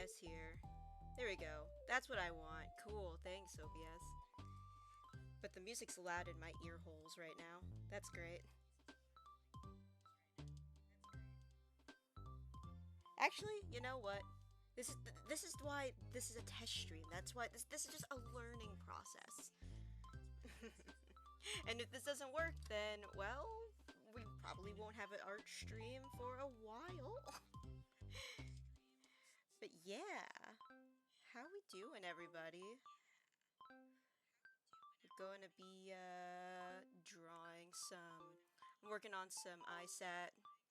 OBS here. There we go. That's what I want. Cool, thanks OBS. But the music's loud in my ear holes right now. That's great. Actually, you know what? This is why this is a test stream. That's why this is just a learning process. And if this doesn't work, then well, we probably won't have an art stream for a while. But yeah, how we doing, everybody? We're going to be drawing some. I'm working on some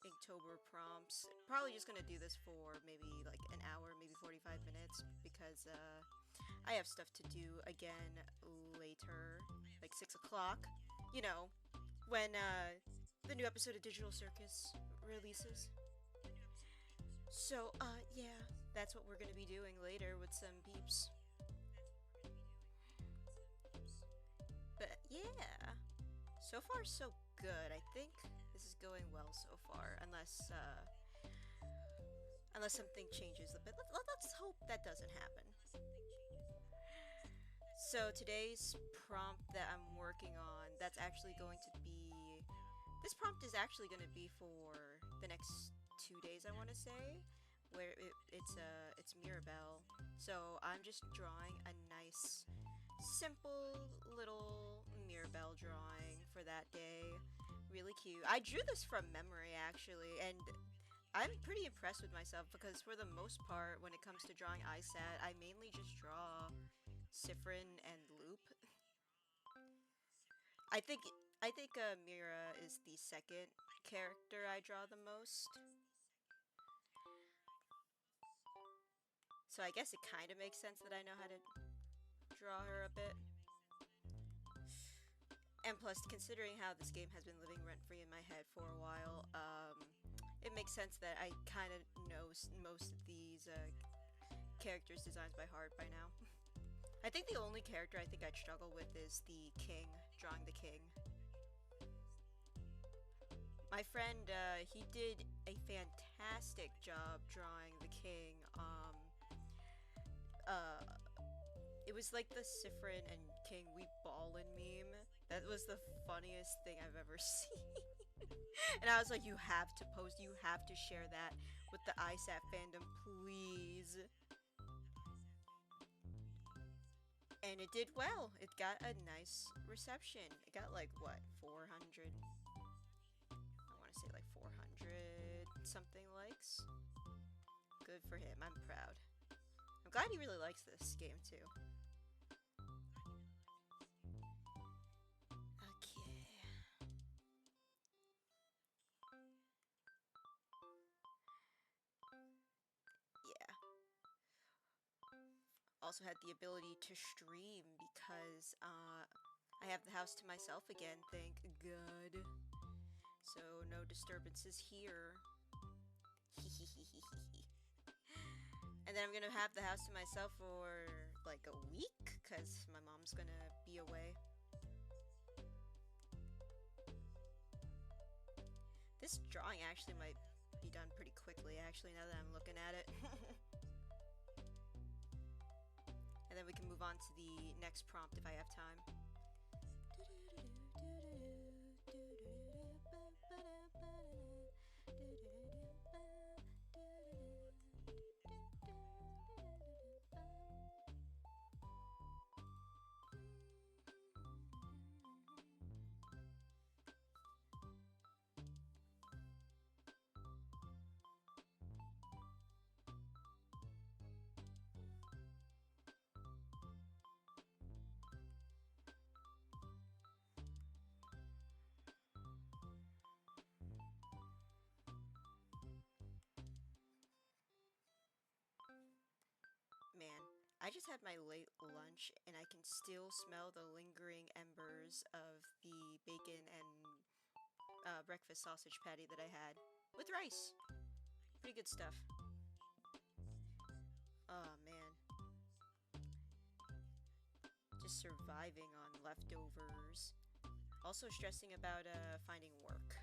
Inktober prompts. Probably just gonna do this for maybe like an hour, maybe 45 minutes, because I have stuff to do again later, like 6 o'clock. You know, when the new episode of Digital Circus releases. So, yeah, that's what we're gonna be doing later with some peeps. But yeah, so far so good. I think this is going well so far, unless something changes a bit. Let's hope that doesn't happen. So today's prompt that I'm working on, that's actually going to be, this prompt is actually going to be for the next 2 days, I want to say, where it's Mirabelle. So I'm just drawing a nice, simple little Mirabelle drawing for that day. Really cute. I drew this from memory, actually, and I'm pretty impressed with myself because for the most part, when it comes to drawing Isat, I mainly just draw Sifrin and Loop. I think Mira is the second character I draw the most. So I guess it kind of makes sense that I know how to draw her a bit. And plus, considering how this game has been living rent-free in my head for a while, it makes sense that I kind of know most of these characters' designs by heart by now. I think the only character I think I'd struggle with is the king, drawing the king. My friend, he did a fantastic job drawing the king. It was like the Sifrin and King We Ballin' meme. That was the funniest thing I've ever seen. And I was like, you have to post, you have to share that with the ISAT fandom, please. And it did well. It got a nice reception. It got like, what, 400? I want to say like 400 something likes. Good for him. I'm proud. I'm glad he really likes this game too. Okay. Yeah. Also had the ability to stream because I have the house to myself again, thank God. So no disturbances here. And then I'm gonna have the house to myself for like a week because my mom's gonna be away. This drawing actually might be done pretty quickly, actually, now that I'm looking at it. And then we can move on to the next prompt if I have time. Man, I just had my late lunch and I can still smell the lingering embers of the bacon and breakfast sausage patty that I had with rice. Pretty good stuff. Oh man. Just surviving on leftovers. Also stressing about finding work.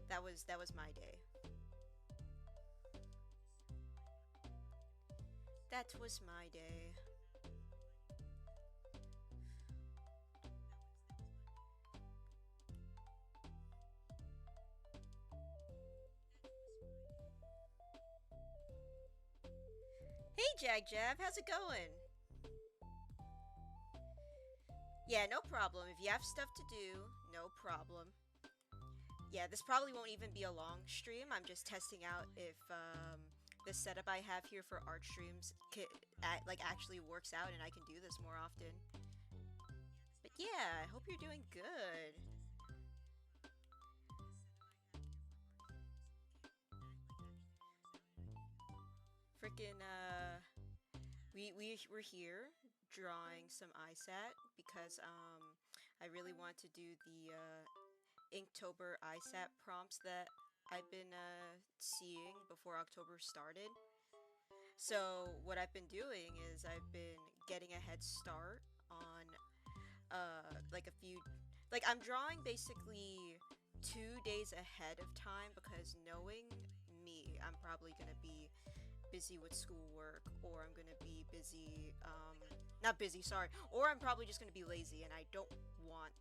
That was my day. That was my day. Hey, Jag Jav, how's it going? Yeah, no problem. If you have stuff to do, no problem. Yeah, this probably won't even be a long stream. I'm just testing out if the setup I have here for art streams like actually works out and I can do this more often. But yeah, I hope you're doing good. Freaking we're here drawing some ISAT because I really want to do the Inktober ISAT prompts that I've been seeing before October started. So what I've been doing is I've been getting a head start on like a few, like I'm drawing basically 2 days ahead of time because knowing me, I'm probably gonna be busy with schoolwork, or I'm gonna be busy, not busy, sorry, or I'm probably just gonna be lazy, and I don't want,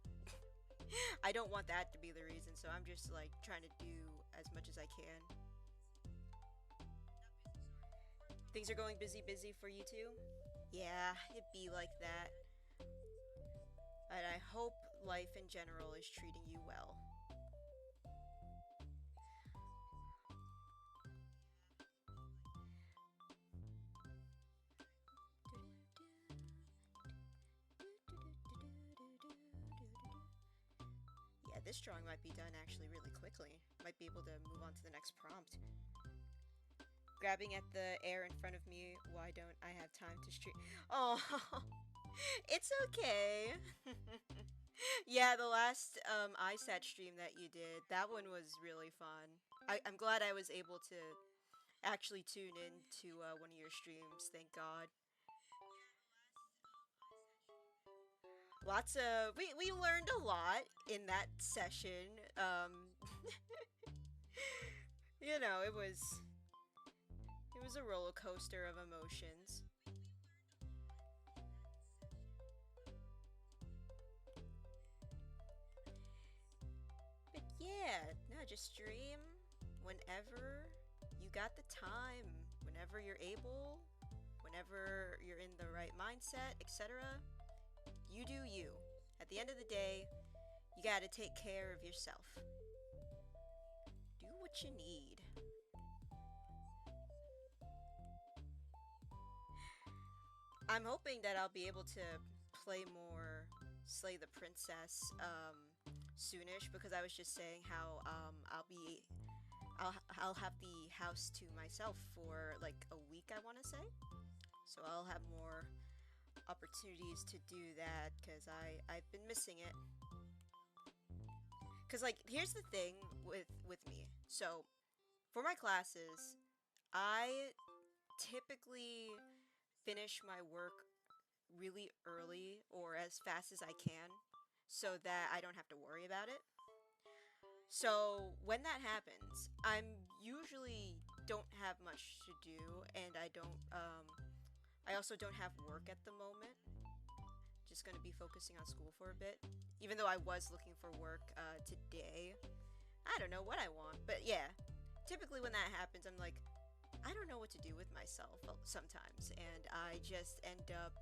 I don't want that to be the reason. So I'm just like trying to do as much as I can. Things are going busy for you too? Yeah, it be like that. But I hope life in general is treating you well. Yeah, this drawing might be done actually really quickly. Might be able to move on to the next prompt. Grabbing at the air in front of me, why don't I have time to stream? Oh, it's okay. Yeah, the last ISAT stream that you did, that one was really fun. I'm glad I was able to actually tune in to one of your streams, thank God. Lots of we learned a lot in that session. You know, it was a roller coaster of emotions. But yeah, no, just stream whenever you got the time, whenever you're able, whenever you're in the right mindset, etc. You do you. At the end of the day, you gotta take care of yourself. Do what you need. I'm hoping that I'll be able to play more Slay the Princess soonish, because I was just saying how I'll have the house to myself for like a week, I want to say. So I'll have more opportunities to do that because I've been missing it. Because like here's the thing with me. So for my classes, I typically finish my work really early or as fast as I can so that I don't have to worry about it. So when that happens, I'm usually don't have much to do, and I also don't have work at the moment. Just gonna be focusing on school for a bit. Even though I was looking for work today. I don't know what I want, but yeah. Typically when that happens, I'm like, I don't know what to do with myself sometimes, and I just end up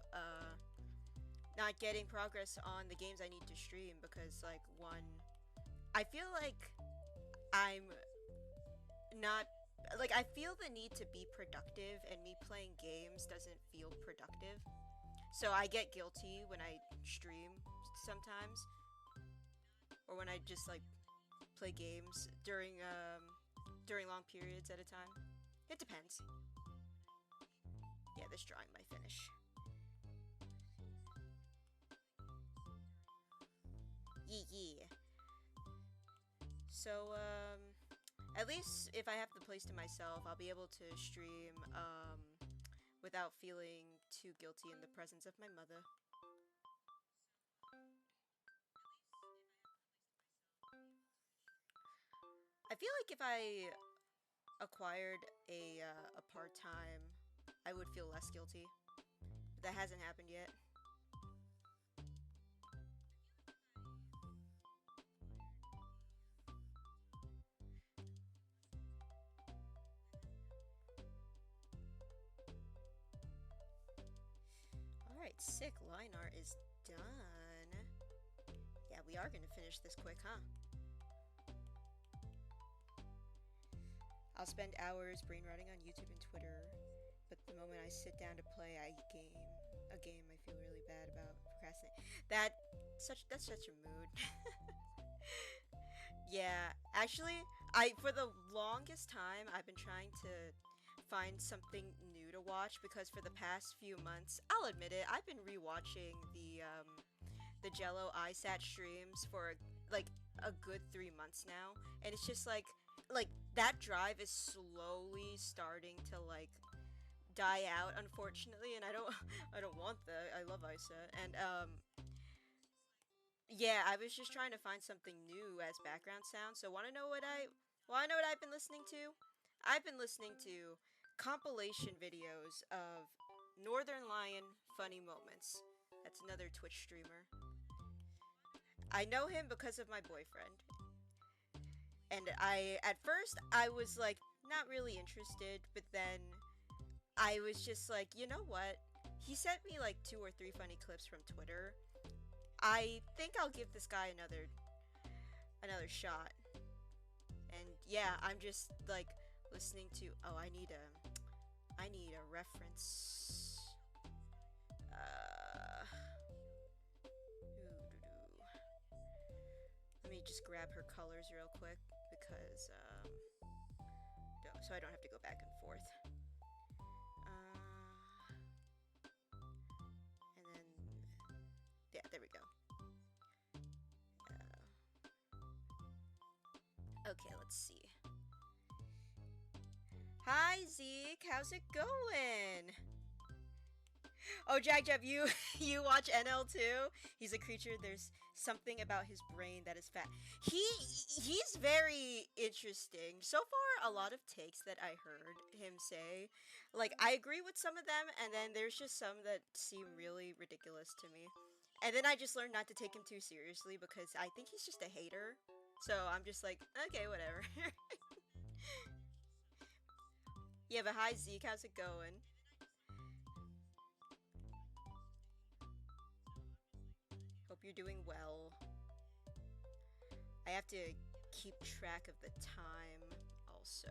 not getting progress on the games I need to stream because, like, one, I feel like I'm not, like, I feel the need to be productive, and me playing games doesn't feel productive. So I get guilty when I stream sometimes, or when I just, like, play games during long periods at a time. It depends. Yeah, this drawing might finish. Yeah. So, at least if I have the place to myself, I'll be able to stream, without feeling too guilty in the presence of my mother. I feel like if I acquired a part-time, I would feel less guilty. But that hasn't happened yet. Alright, sick. Line art is done. Yeah, we are gonna finish this quick, huh? I'll spend hours brainrotting on YouTube and Twitter, but the moment I sit down to play a game, I feel really bad about procrastinating. That's such a mood. Yeah, actually, for the longest time I've been trying to find something new to watch because for the past few months, I'll admit it, I've been rewatching the Jello iSat streams for like a good 3 months now, and it's just like that drive is slowly starting to like die out, unfortunately, and I don't I don't want that. I love iSat, and yeah, I was just trying to find something new as background sound. So wanna know what I've been listening to? I've been listening to compilation videos of Northern Lion funny moments. That's another Twitch streamer. I know him because of my boyfriend. And at first, I was like, not really interested, but then I was just like, you know what? He sent me like 2 or 3 funny clips from Twitter. I think I'll give this guy another shot. And yeah, I'm just like listening to, oh, I need a reference. Let me just grab her colors real quick because so I don't have to go back and forth. And then yeah, there we go. Okay, let's see. Hi Zeke, how's it going? Oh, Jack Jeff, you you watch NL too? He's a creature. There's something about his brain that is fat. He's very interesting. So far, a lot of takes that I heard him say, like I agree with some of them, and then there's just some that seem really ridiculous to me. And then I just learned not to take him too seriously because I think he's just a hater. So I'm just like, okay, whatever. Yeah, but hi Zeke, how's it going? Hope you're doing well. I have to keep track of the time also.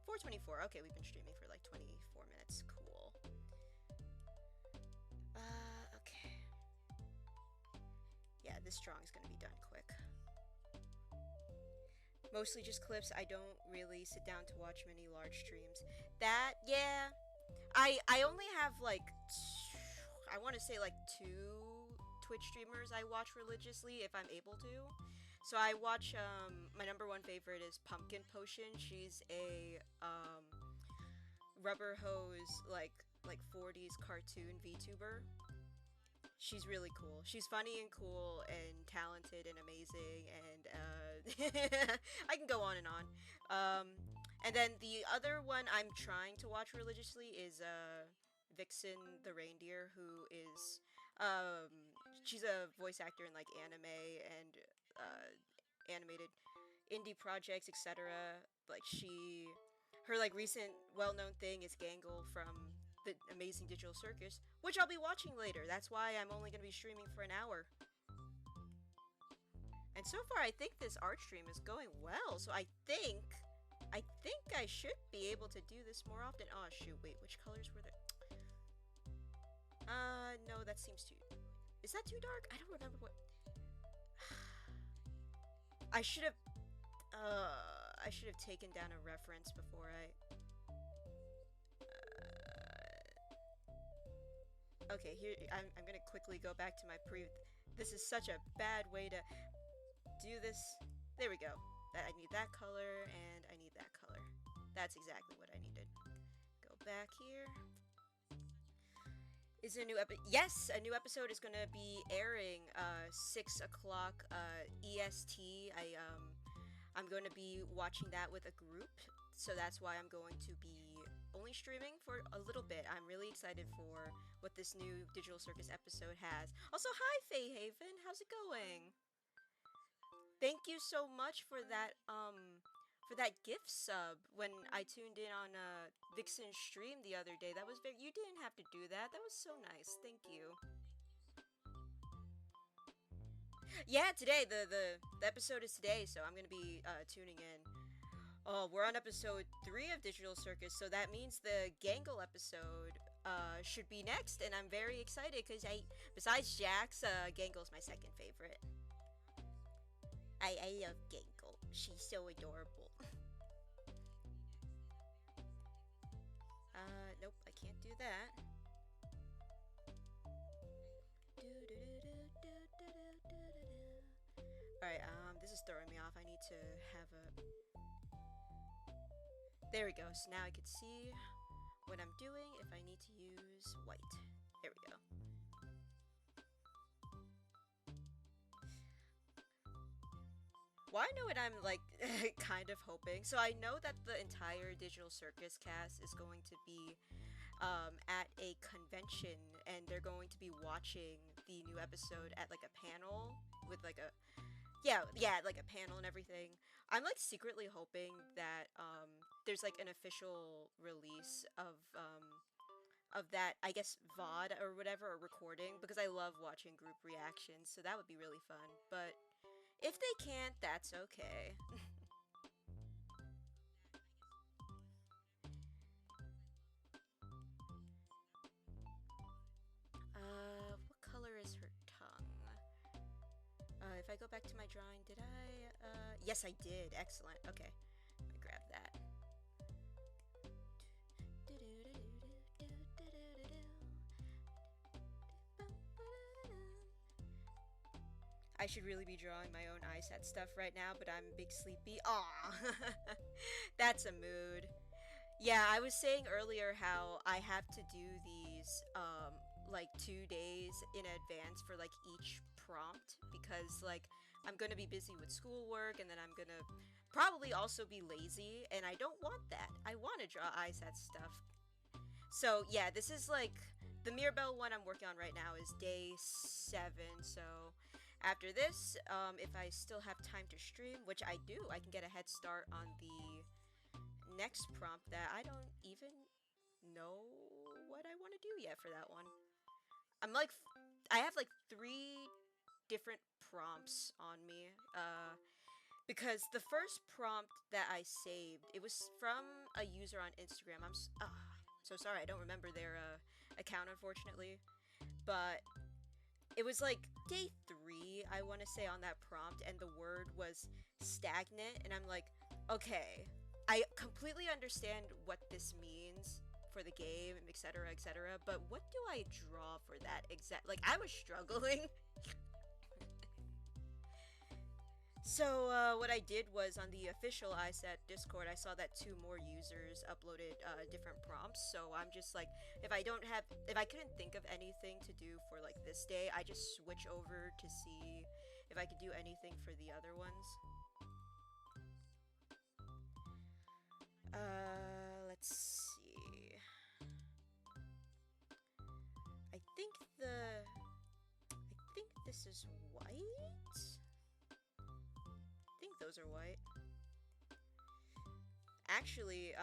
4:24. Okay, we've been streaming for like 24 minutes. Cool. Okay. Yeah, this drawing is gonna be done quick. Mostly just clips. I don't really sit down to watch many large streams. Yeah. I only have like I want to say like 2 Twitch streamers I watch religiously if I'm able to. So I watch my number one favorite is Pumpkin Potion. She's a rubber hose like 40s cartoon VTuber. She's really cool. She's funny and cool and talented and amazing and I can go on and on. And then the other one I'm trying to watch religiously is Vixen the reindeer, who is she's a voice actor in like anime and animated indie projects, etc. Like her like recent well-known thing is Gangle from the Amazing Digital Circus, which I'll be watching later. That's why I'm only going to be streaming for an hour. And so far, I think this art stream is going well. So I think I should be able to do this more often. Oh shoot! Wait, which colors were there? No, that seems too. Is that too dark? I don't remember what. I should have taken down a reference before I. Okay, here I'm gonna quickly go back to my This is such a bad way to do this. There we go. I need that color and I need that color. That's exactly what I needed. Go back here. Is there a new episode? Yes, a new episode is gonna be airing 6 o'clock EST. I'm going to be watching that with a group, so that's why I'm going to be only only streaming for a little bit. I'm really excited for what this new Digital Circus episode has. Also, hi Faye Haven, how's it going? Thank you so much for that gift sub when I tuned in on Vixen's stream the other day. That was very, you didn't have to do that. That was so nice. Thank you. Yeah, today the episode is today, so I'm gonna be tuning in. Oh, we're on episode 3 of Digital Circus, so that means the Gangle episode should be next, and I'm very excited because besides Jax, Gangle's my second favorite. I love Gangle. She's so adorable. Nope, I can't do that. Alright, this is throwing me off. I need to have a... There we go. So now I can see what I'm doing if I need to use white. There we go. Well, I know what I'm, like, kind of hoping. So I know that the entire Digital Circus cast is going to be at a convention, and they're going to be watching the new episode at, like, a panel with, like, a... Yeah, like a panel and everything. I'm, like, secretly hoping that there's, like, an official release of that, I guess, VOD or whatever, or recording, because I love watching group reactions, so that would be really fun. But if they can't, that's okay. What color is her tongue? If I go back to my drawing, did I? Yes, I did. Excellent. Okay, let me grab that. I should really be drawing my own iSat stuff right now, but I'm big sleepy. Aw, that's a mood. Yeah, I was saying earlier how I have to do these, like 2 days in advance for like each prompt because like I'm gonna be busy with schoolwork and then I'm gonna probably also be lazy and I don't want that. I want to draw iSat stuff. So yeah, this is like the Mirabelle one I'm working on right now is day 7. So after this, if I still have time to stream, which I do, I can get a head start on the next prompt that I don't even know what I want to do yet for that one. I'm like, I have like 3 different prompts on me, because the first prompt that I saved, it was from a user on Instagram. I'm so sorry, I don't remember their account, unfortunately, but it was like day 3, I want to say, on that prompt, and the word was stagnant, and I'm like, okay, I completely understand what this means for the game, etc., etc., but what do I draw for that exact? Like, I was struggling. So, what I did was, on the official iSat Discord, I saw that 2 more users uploaded, different prompts, so I'm just like, if I couldn't think of anything to do for, like, this day, I just switch over to see if I could do anything for the other ones. Let's see. I think this is white? I think those are white. Actually,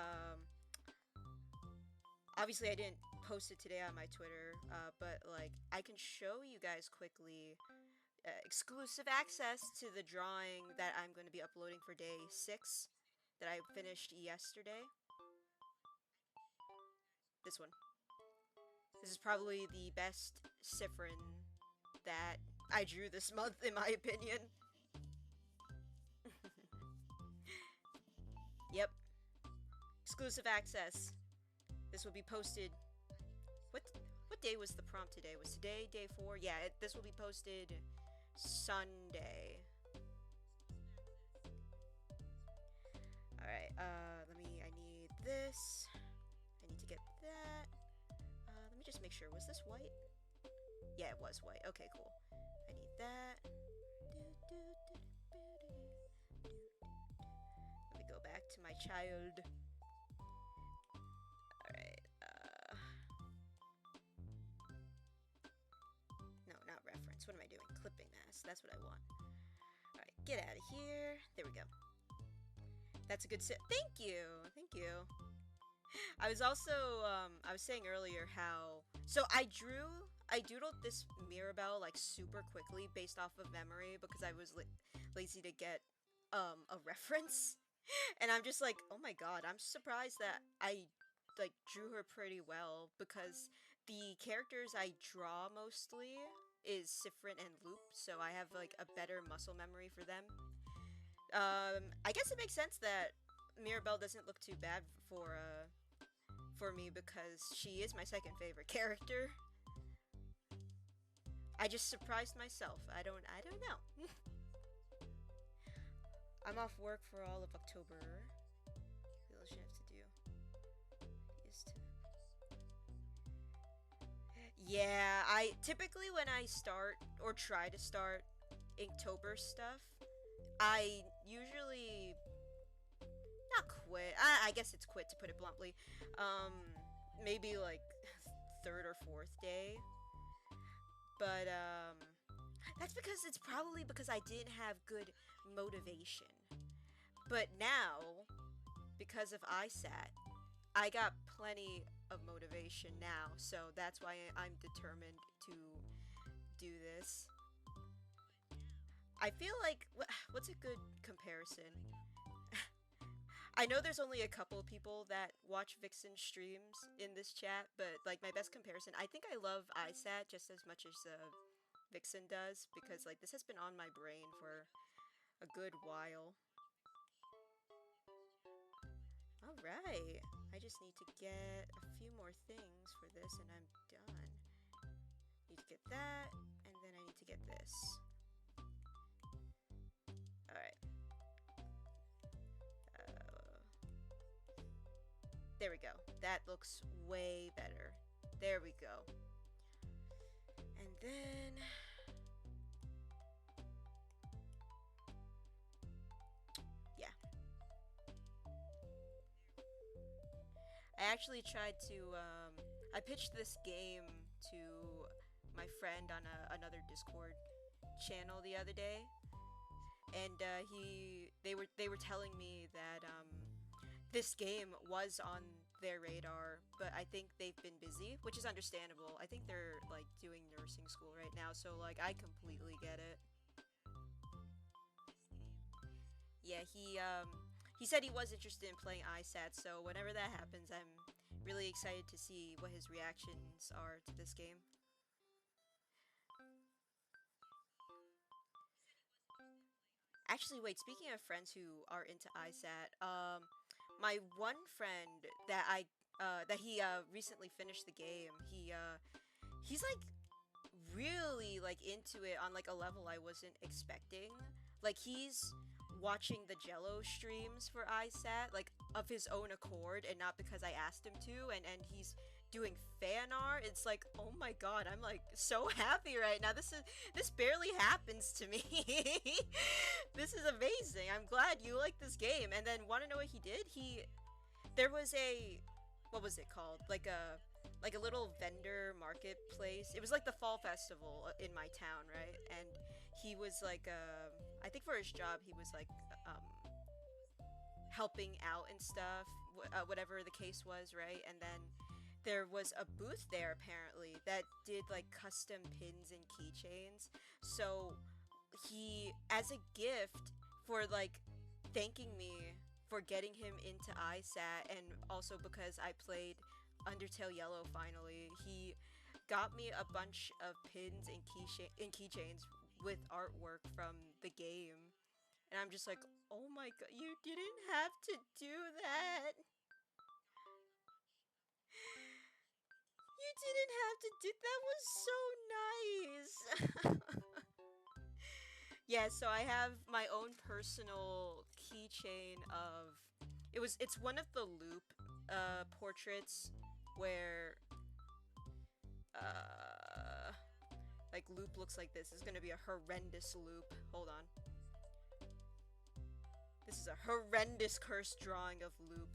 obviously I didn't post it today on my Twitter, but like I can show you guys quickly exclusive access to the drawing that I'm going to be uploading for day 6 that I finished yesterday. This one. This is probably the best Sifrin that I drew this month, in my opinion. Yep. Exclusive access. This will be posted... What day was the prompt today? Was today day 4? Yeah, this will be posted Sunday. Alright, I need this. I need to get that. Let me just make sure. Was this white? Yeah, it was white. Okay, cool. I need that. Let me go back to my child. Alright. mask. What am I doing? Clipping mask. That's what I want. Alright, get out of here. There we go. That's a good sit. Thank you. Thank you. I was also, I was saying earlier how... So I doodled this Mirabelle, like, super quickly based off of memory because I was lazy to get, a reference. And I'm just like, oh my god, I'm surprised that I, like, drew her pretty well because the characters I draw mostly is Sifrin and Loop, so I have, like, a better muscle memory for them. I guess it makes sense that Mirabelle doesn't look too bad for me because she is my second favorite character. I just surprised myself. I don't know. I'm off work for all of October. What else you have to do? Is to... Yeah, I typically when I start or try to start Inktober stuff, I usually not quit. I guess it's quit to put it bluntly. Maybe like third or fourth day. But that's because it's probably because I didn't have good motivation. But now, because of ISAT, I got plenty of motivation now, so that's why I'm determined to do this. I feel like, what's a good comparison? I know there's only a couple people that watch Vixen streams in this chat, but like my best comparison, I think I love ISAT just as much as Vixen does, because like this has been on my brain for a good while. Alright, I just need to get a few more things for this and I'm done. Need to get that, and then I need to get this. Alright. There we go. That looks way better. There we go. And then... yeah. I actually tried to, I pitched this game to my friend on another Discord channel the other day. And, they were telling me that, this game was on their radar, but I think they've been busy, which is understandable. I think they're, like, doing nursing school right now, so, like, I completely get it. Yeah, he said he was interested in playing ISAT, so whenever that happens, I'm really excited to see what his reactions are to this game. Actually, wait, speaking of friends who are into ISAT, my one friend that he recently finished the game. He's like really like into it on like a level I wasn't expecting. Like he's watching the Jello streams for ISAT like of his own accord and not because I asked him to, and he's doing fan art. It's like, oh my god, I'm like so happy right now. This barely happens to me. This is amazing. I'm glad you like this game. And then want to know what he did? There was a, what was it called? Like a little vendor marketplace. It was like the fall festival in my town, right? And he was like, I think for his job he was like helping out and stuff, whatever the case was, right? And then there was a booth there apparently that did like custom pins and keychains. So he, as a gift for like thanking me for getting him into ISAT, and also because I played Undertale Yellow finally, he got me a bunch of pins and keychains with artwork from the game. And I'm just like, oh my god, you didn't have to do that. You didn't have to do that. Was so nice. Yeah, so I have my own personal keychain of it's one of the Loop portraits where like Loop looks like this. It's gonna be a horrendous Loop. Hold on. This is a horrendous cursed drawing of Loop.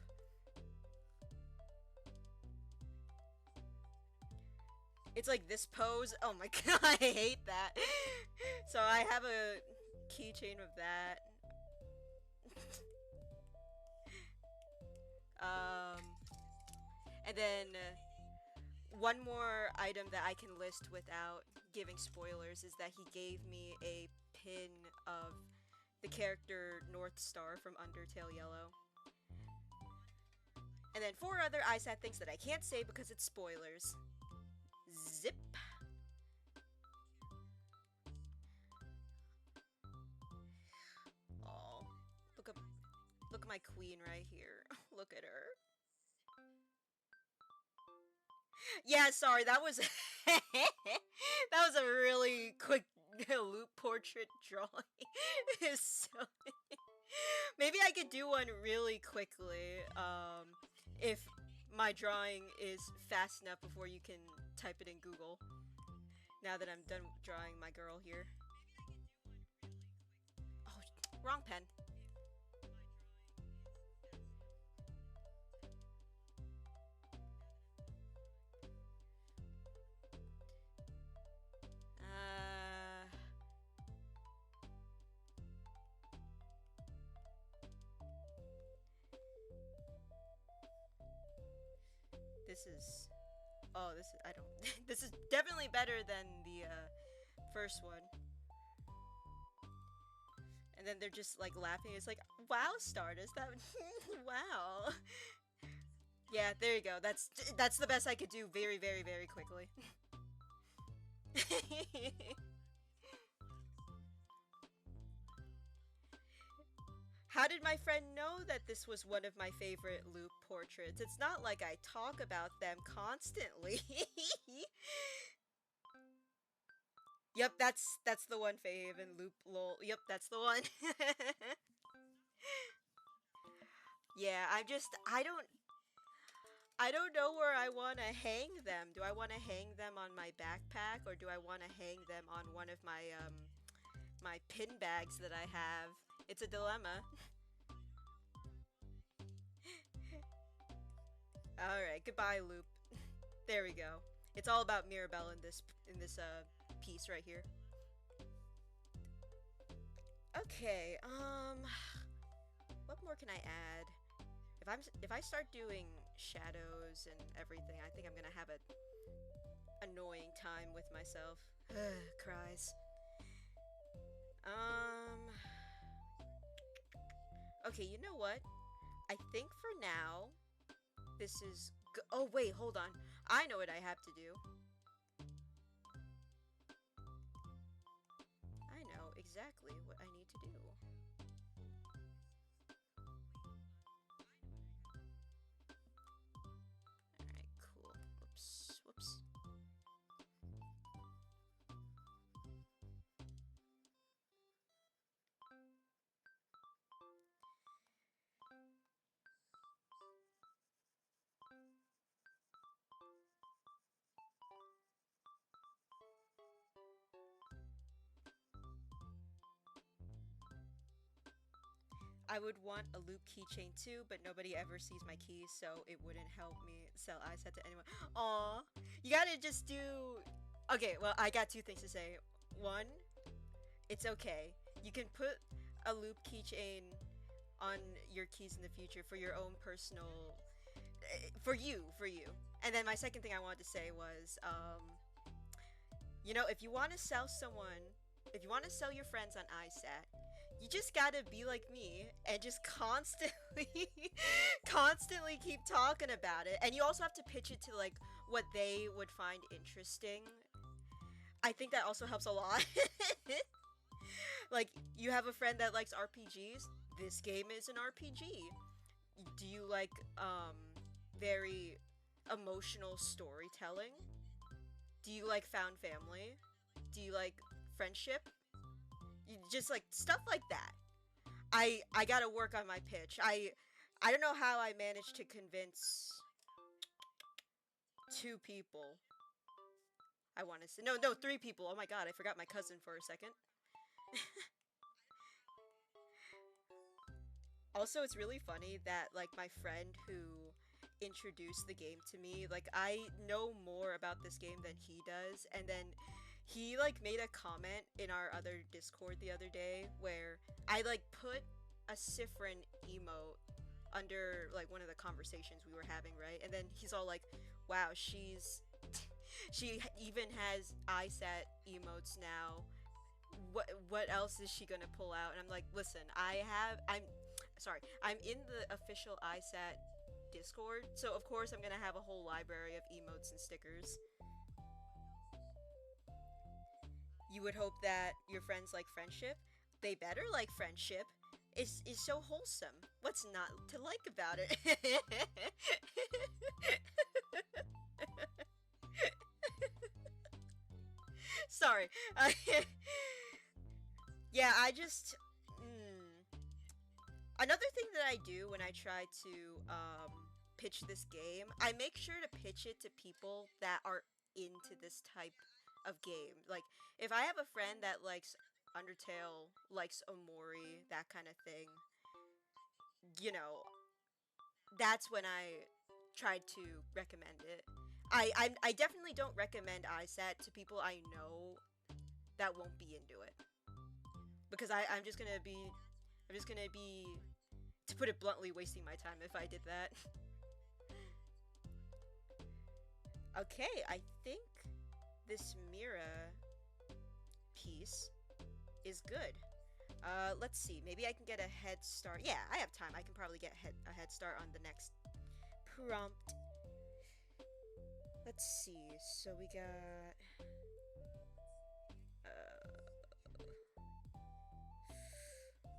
It's like this pose. Oh my god, I hate that. So I have a keychain of that. um, and then one more item that I can list without giving spoilers is that he gave me a pin of the character North Star from Undertale Yellow. And then four other ISAT things that I can't say because it's spoilers. Zip. Oh, look at my queen right here. Look at her. Yeah, sorry, that was that was a really quick loop portrait drawing. So maybe I could do one really quickly. If my drawing is fast enough before you can type it in Google. Now that I'm done drawing my girl here. Oh, wrong pen. This is... Oh, this is... I don't... This is definitely better than the first one. And then they're just like laughing. It's like, wow, Stardust, that... wow. Yeah, there you go. That's the best I could do very, very, very quickly. How did my friend know that this was one of my favorite loop portraits? It's not like I talk about them constantly. Yep, that's the one, Faven. Loop lol. Yep, that's the one. Yeah, I don't know where I want to hang them. Do I want to hang them on my backpack or do I want to hang them on one of my pin bags that I have? It's a dilemma. Alright, goodbye, Loop. There we go. It's all about Mirabelle in this piece right here. Okay, what more can I add? If I start doing shadows and everything, I think I'm gonna have a annoying time with myself. Cries. Okay, you know what? I think for now, this is oh wait, hold on. I know what I have to do. I know exactly what I need to do. Alright, cool. Whoops, whoops. I would want a loop keychain too, but nobody ever sees my keys, so it wouldn't help me sell iSet to anyone. Aw, you gotta just do... Okay, well, I got two things to say. One, it's okay. You can put a loop keychain on your keys in the future for your own personal... For you. And then my second thing I wanted to say was, you know, if you want to sell someone... If you want to sell your friends on iSat, you just gotta be like me and just constantly keep talking about it. And you also have to pitch it to like what they would find interesting. I think that also helps a lot. Like, you have a friend that likes RPGs. This game is an RPG. Do you like very emotional storytelling? Do you like found family? Do you like friendship? Just like stuff like that. I gotta work on my pitch. I don't know how I managed to convince two people. I want to say no, three people. Oh my god, I forgot my cousin for a second. Also, it's really funny that like my friend who introduced the game to me. Like, I know more about this game than he does, and then he like made a comment in our other Discord the other day where I like put a Sifrin emote under like one of the conversations we were having, right? And then he's all like, "Wow, she even has ISAT emotes now. What else is she gonna pull out?" And I'm like, "Listen, I'm in the official ISAT Discord, so of course I'm gonna have a whole library of emotes and stickers. You would hope that your friends like friendship. They better like friendship. It's so wholesome. What's not to like about it?" Sorry. Yeah, I just. Another thing that I do when I try to pitch this game, I make sure to pitch it to people that are into this type of game. Like, if I have a friend that likes Undertale, likes Omori, that kind of thing, you know, that's when I tried to recommend it. I definitely don't recommend ISAT to people I know that won't be into it, because I'm just gonna be, to put it bluntly, wasting my time if I did that. Okay, I think this Mira piece is good. Let's see. Maybe I can get a head start. Yeah, I have time. I can probably get a head start on the next prompt. Let's see. So we got.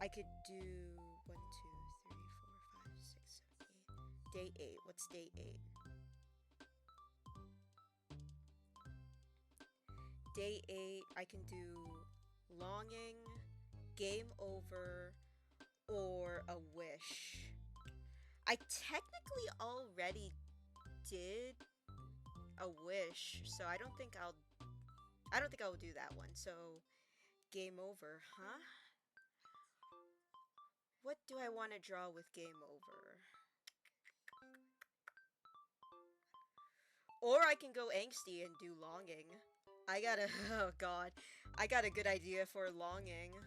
I could do 1, 2, 3, 4, 5, 6, 7, 8. Day 8. What's day 8? Day 8, I can do longing, game over, or a wish. I technically already did a wish, so I don't think I'll do that one. So game over, huh? What do I want to draw with game over? Or I can go angsty and do longing. Oh god, I got a good idea for longing,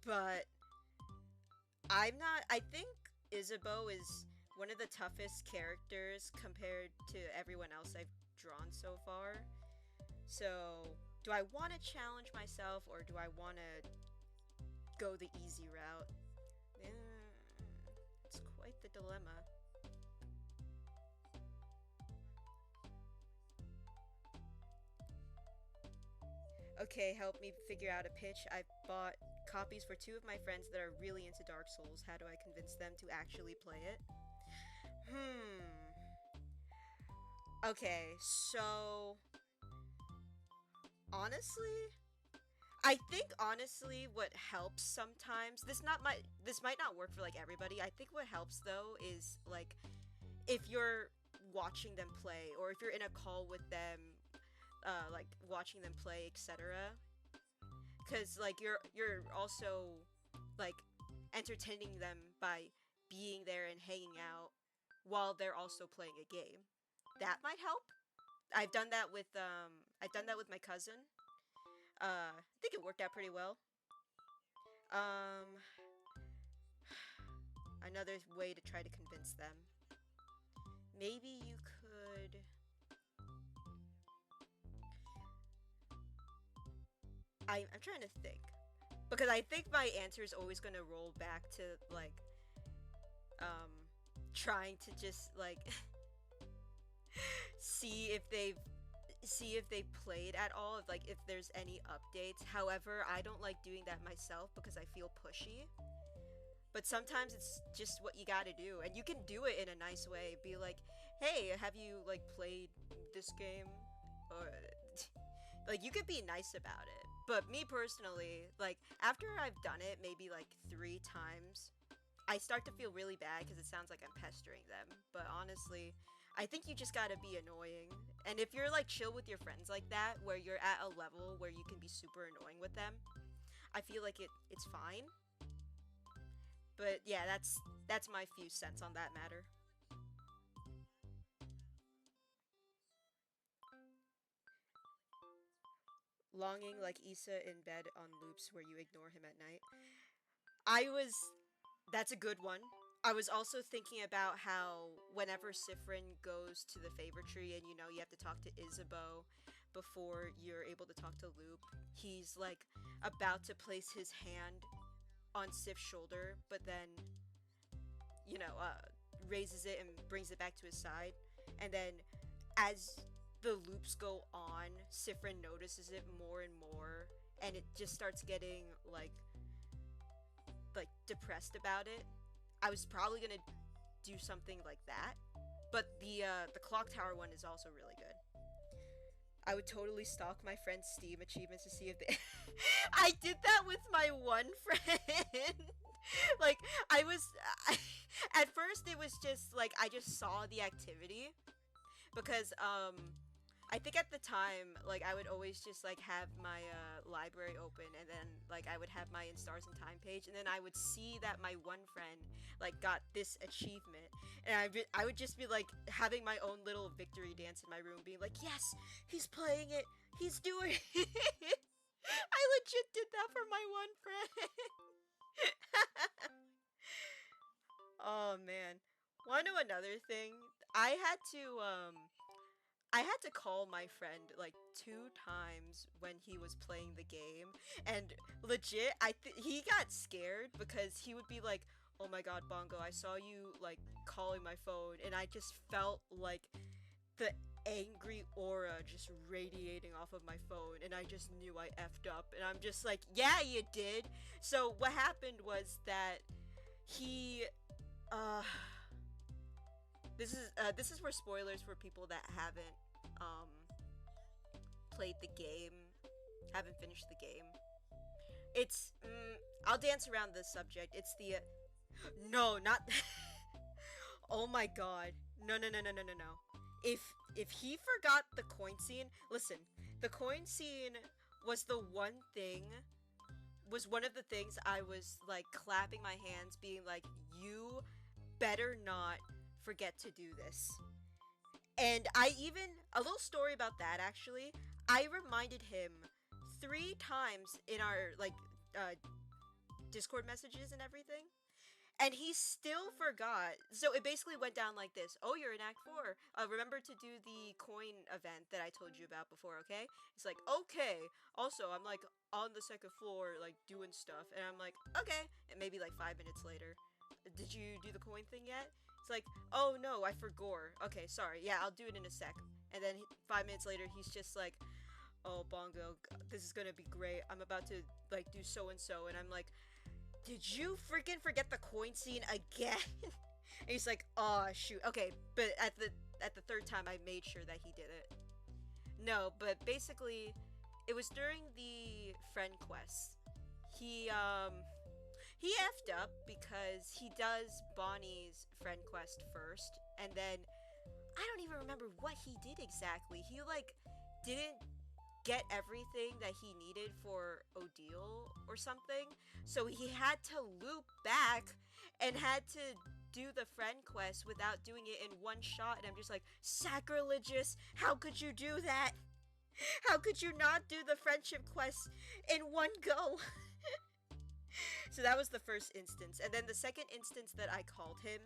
but I think Isabeau is one of the toughest characters compared to everyone else I've drawn so far. So, do I want to challenge myself, or do I want to go the easy route? It's quite the dilemma. Okay, help me figure out a pitch. I've bought copies for 2 of my friends that are really into Dark Souls. How do I convince them to actually play it? Okay, so honestly, I think honestly what helps sometimes, this might not work for like everybody. I think what helps though is like if you're watching them play, or if you're in a call with them, like watching them play, etc. Because like you're also like entertaining them by being there and hanging out while they're also playing a game. That might help. I've done that with my cousin. I think it worked out pretty well. Um, Another way to try to convince them. Maybe you could. I'm trying to think, because I think my answer is always gonna roll back to like, trying to just like see if they've played at all, if there's any updates. However, I don't like doing that myself because I feel pushy. But sometimes it's just what you gotta do, and you can do it in a nice way. Be like, "Hey, have you like played this game?" Or like, you could be nice about it. But me personally, like after I've done it maybe like 3 times, I start to feel really bad because it sounds like I'm pestering them. But honestly, I think you just gotta be annoying. And if you're like chill with your friends like that, where you're at a level where you can be super annoying with them, I feel like it's fine. But yeah, that's my few cents on that matter. longing like Issa in bed on loops where you ignore him at night. I was That's a good one. I was also thinking about how whenever Sifrin goes to the favor tree and you have to talk to Isabeau before you're able to talk to Loop, he's like about to place his hand on Sif's shoulder, but then you know, uh, raises it and brings it back to his side. And then as the loops go on, Sifrin notices it more and more, and it just starts getting like depressed about it. I was probably gonna do something like that, but the clock tower one is also really good. I would totally stalk my friend's Steam achievements to see if they. I did that with my one friend. like I was, at first it was just like I just saw the activity because I think at the time, like, I would always just like have my library open, and then like I would have my in stars and time page, and then I would see that my one friend like got this achievement, and I would just be like having my own little victory dance in my room, being like, yes, he's playing it, he's doing it. I legit did that for my one friend. Oh man. Wanna know another thing? I had to um I had to call my friend like 2 times when he was playing the game, and legit, he got scared because he would be like, "Oh my God, Bongo, I saw you like calling my phone," and I just felt like the angry aura just radiating off of my phone, and I just knew I effed up, and I'm just like, "Yeah, you did." So what happened was that he, uh, this is for spoilers for people that haven't um played the game, haven't finished the game. It's I'll dance around this subject. It's the no, not oh my god. No, no, no, no, no, no, no. If he forgot the coin scene, listen. The coin scene was the one thing was one of the things I was like clapping my hands being like, "You better not forget to do this." And I even, a little story about that actually, I reminded him 3 times in our like uh Discord messages and everything, and he still forgot. So it basically went down like this: "Oh, you're in Act 4. Remember to do the coin event that I told you about before, okay?" It's like, "Okay." Also, I'm like on the second floor, like doing stuff, and I'm like, "Okay." And maybe like 5 minutes later, "Did you do the coin thing yet?" It's like, "Oh no, I forgot. Okay, sorry. Yeah, I'll do it in a sec." And then 5 minutes later, he's just like, "Oh, Bongo, this is gonna be great. I'm about to like do so and so," and I'm like, "Did you freaking forget the coin scene again?" And he's like, "Oh shoot." Okay, but at the third time, I made sure that he did it. No, but basically, it was during the friend quest. He he effed up because he does Bonnie's friend quest first, and then I don't even remember what he did exactly. He like didn't get everything that he needed for Odile or something. So he had to loop back and had to do the friend quest without doing it in one shot. And I'm just like, sacrilegious! How could you do that? How could you not do the friendship quest in one go? So that was the first instance. And then the second instance that I called him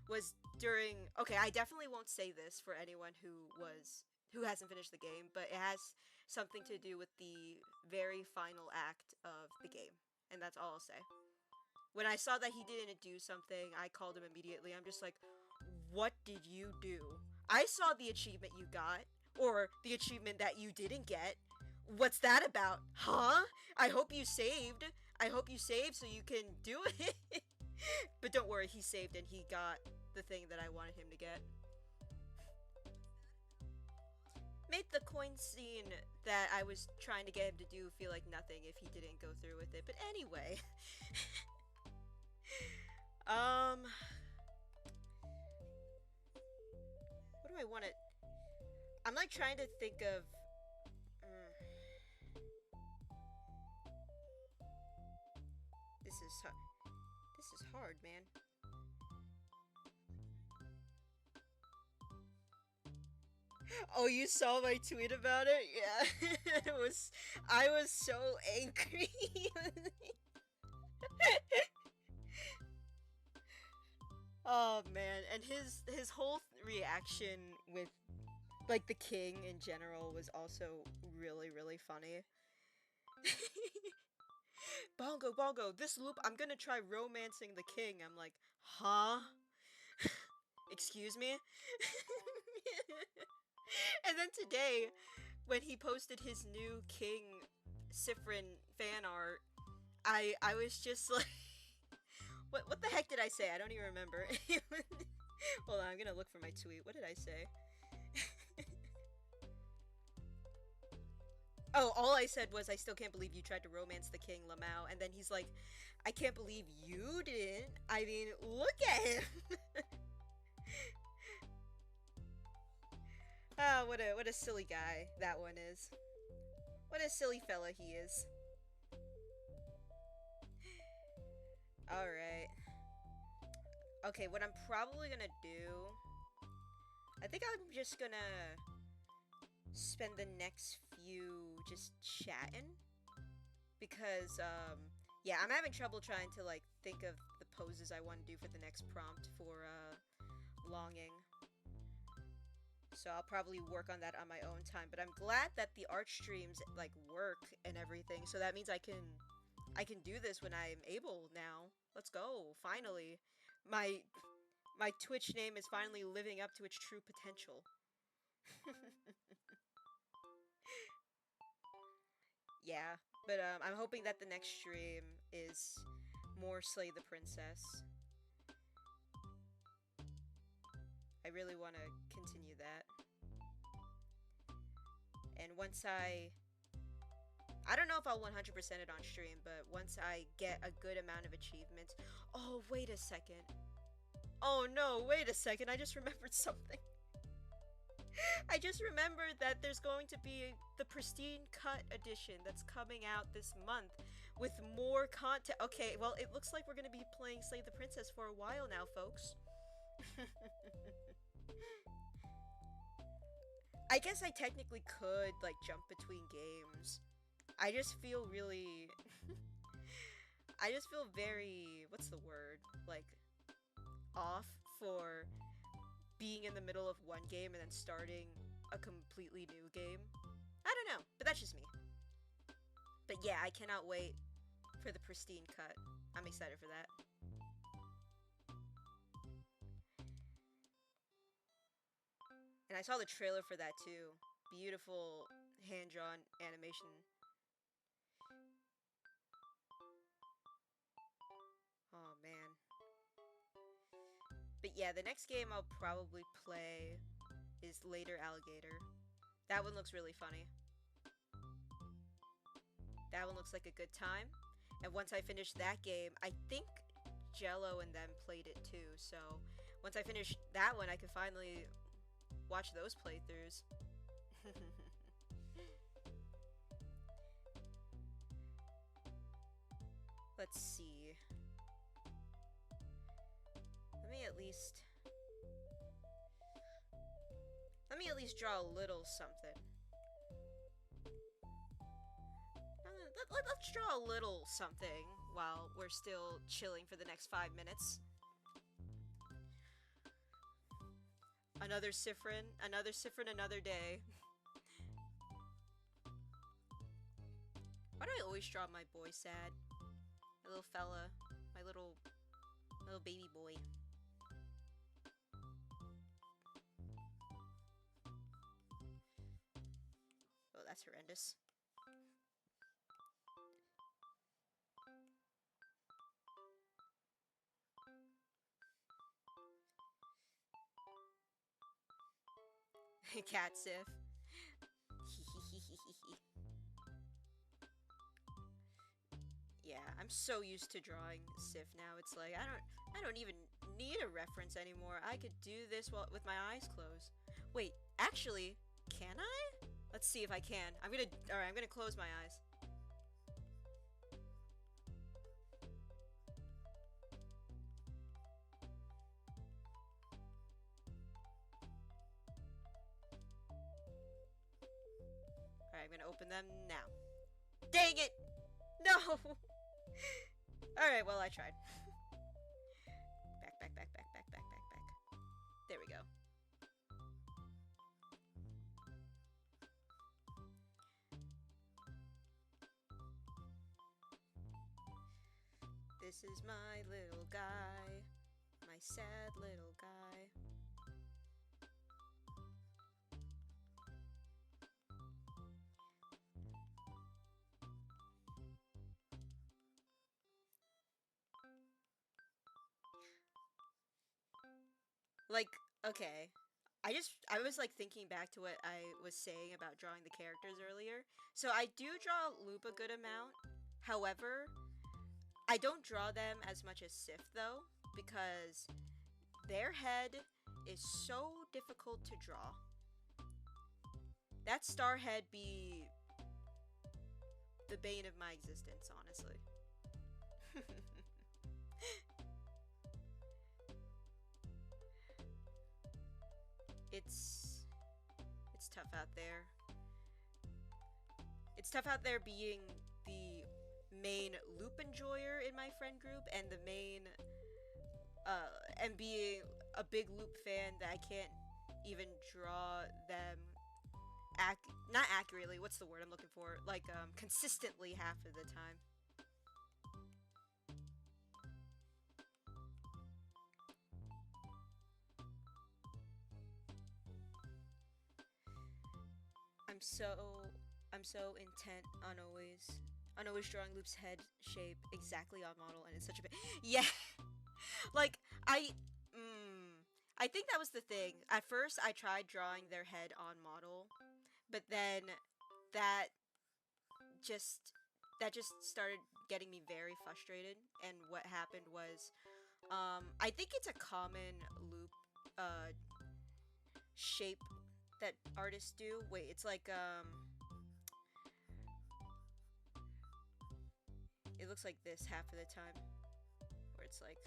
was during, okay, I definitely won't say this for anyone who hasn't finished the game, but it has something to do with the very final act of the game. And that's all I'll say. When I saw that he didn't do something, I called him immediately. I'm just like, "What did you do? I saw the achievement you got, or the achievement that you didn't get. What's that about? Huh? I hope you saved. I hope you saved so you can do it." But don't worry, he saved and he got the thing that I wanted him to get. Made the coin scene that I was trying to get him to do feel like nothing if he didn't go through with it. But anyway. What do I want to... I'm like trying to think of... This is hard. This is hard, man. Oh, you saw my tweet about it? Yeah. It was I was so angry. Oh man, and his whole reaction with like the king in general was also really funny. Bongo, bongo, this loop I'm gonna try romancing the king. I'm like, huh? Excuse me? And then today, when he posted his new King Sifrin fan art, I was just like, what the heck did I say? I don't even remember. Hold on, I'm gonna look for my tweet. What did I say? Oh, all I said was I still can't believe you tried to romance the king, Lamau. And then he's like, I can't believe you didn't. I mean, look at him. Ah, what a silly guy that one is. What a silly fella he is. Alright. Okay, what I'm probably gonna do... I think I'm just gonna spend the next few just chatting. Because, yeah, I'm having trouble trying to, like, think of the poses I want to do for the next prompt for, longing. So I'll probably work on that on my own time. But I'm glad that the art streams, like, work and everything. So that means I can do this when I'm able now. Let's go, finally. My Twitch name is finally living up to its true potential. Yeah, but I'm hoping that the next stream is more Slay the Princess. I really want to continue that. And once I don't know if I'll 100% it on stream, but once I get a good amount of achievements... Oh, wait a second. Oh no, wait a second, I just remembered something. I just remembered that there's going to be the Pristine Cut edition that's coming out this month with more content. Okay, well, it looks like we're going to be playing Slay the Princess for a while now, folks. I guess I technically could, like, jump between games. I just feel really... I just feel very... What's the word? Like, off for being in the middle of one game and then starting a completely new game. I don't know, but that's just me. But yeah, I cannot wait for the Pristine Cut. I'm excited for that. And I saw the trailer for that too. Beautiful hand-drawn animation. Oh man. But yeah, the next game I'll probably play is Later Alligator. That one looks really funny. That one looks like a good time. And once I finish that game, I think Jello and them played it too. So once I finish that one, I can finally watch those playthroughs. Let's see. Let me at least draw a little something. Let's draw a little something while we're still chilling for the next 5 minutes. Another Sifrin, another day. Why do I always draw my boy sad? My little fella, my little baby boy. Oh, that's horrendous. Cat Sif. Yeah, I'm so used to drawing Sif now. It's like I don't even need a reference anymore. I could do this with my eyes closed. Wait, actually, can I? Let's see if I can. Alright, I'm gonna close my eyes. I'm gonna open them now. Dang it! No! Alright, well, I tried. Back, back, back, back, back, back, back, back. There we go. This is my little guy. My sad little guy. Like, okay. I was like thinking back to what I was saying about drawing the characters earlier. So I do draw Loop a good amount. However, I don't draw them as much as Sif though, because their head is so difficult to draw. That star head be the bane of my existence, honestly. It's tough out there. It's tough out there being the main Loop enjoyer in my friend group and the main and being a big Loop fan that I can't even draw them not accurately, what's the word I'm looking for? Like consistently half of the time. I'm so intent on always drawing Loop's head shape exactly on model, and it's such a bit yeah. Like I think that was the thing. At first I tried drawing their head on model, but then that just started getting me very frustrated, and what happened was I think it's a common Loop shape that artists do. Wait, it's like it looks like this half of the time, where it's like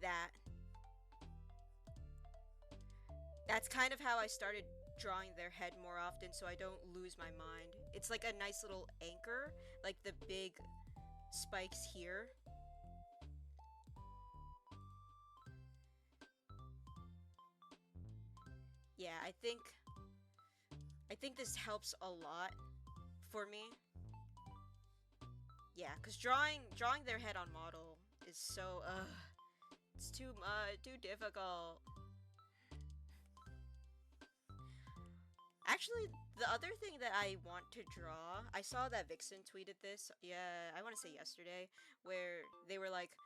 that. That's kind of how I started drawing their head more often, so I don't lose my mind. It's like a nice little anchor, like the big spikes here. Yeah, I think this helps a lot for me. Yeah, because drawing their head on model is so it's too much, too difficult. Actually, the other thing that I want to draw, I saw that Vixen tweeted this, yeah, I want to say yesterday, where they were like,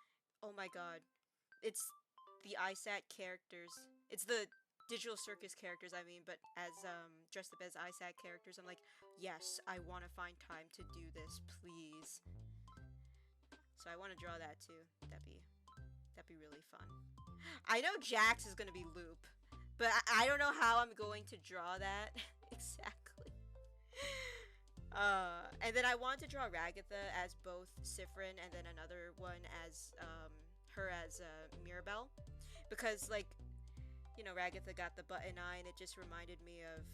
oh my god, it's the ISAT characters, it's the Digital Circus characters, I mean, but as, dressed up as ISAT characters. I'm like, yes, I want to find time to do this, please. So I want to draw that too. That'd be really fun. I know Jax is gonna be Loop, but I don't know how I'm going to draw that exactly. And then I want to draw Ragatha as both Sifrin, and then another one as her as Mirabelle, because like, you know, Ragatha got the button eye, and it just reminded me of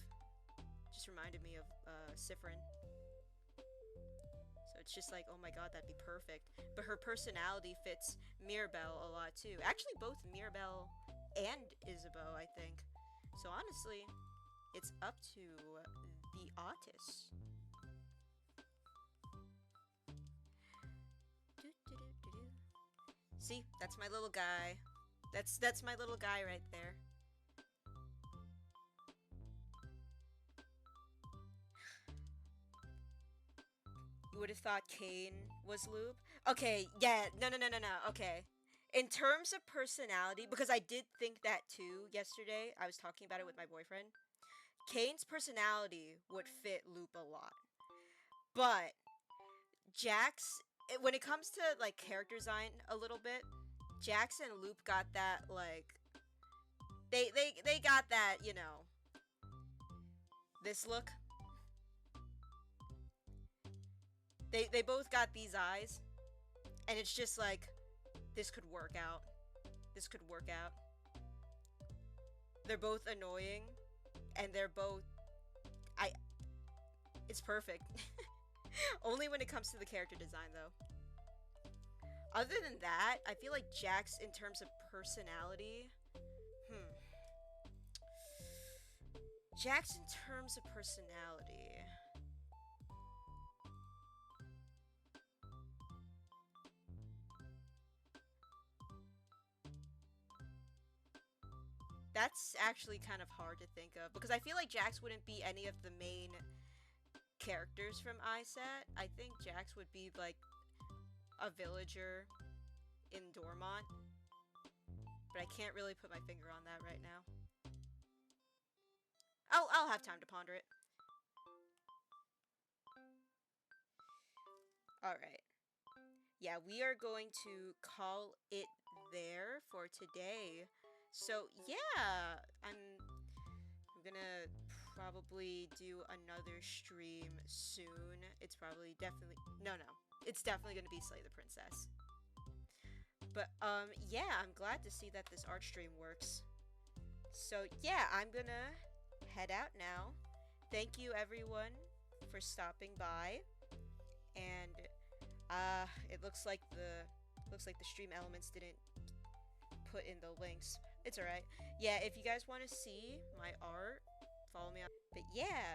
Sifrin. So it's just like, oh my god, that'd be perfect. But her personality fits Mirabelle a lot too. Actually, both Mirabelle and Isabeau, I think. So honestly, it's up to the artist. See, that's my little guy. That's my little guy right there. You would have thought Kane was Loop. Okay, yeah, no, okay. In terms of personality, because I did think that too yesterday, I was talking about it with my boyfriend. Kane's personality would fit Loop a lot. But Jax, when it comes to like character design a little bit, Jax and Loop got that like they got that, you know, this look. They both got these eyes. And it's just like, this could work out. This could work out. They're both annoying, and they're both... It's perfect. Only when it comes to the character design, though. Other than that, I feel like Jax, in terms of personality... Jax, in terms of personality... That's actually kind of hard to think of, because I feel like Jax wouldn't be any of the main characters from Isat. I think Jax would be like a villager in Dormont, but I can't really put my finger on that right now. I'll have time to ponder it. Alright. Yeah, we are going to call it there for today. So, yeah, I'm gonna probably do another stream soon. It's probably definitely... No. It's definitely gonna be Slay the Princess. But, yeah, I'm glad to see that this art stream works. So, yeah, I'm gonna head out now. Thank you, everyone, for stopping by. And, it looks like the stream elements didn't put in the links. It's alright. Yeah, if you guys want to see my art, follow me on. But yeah,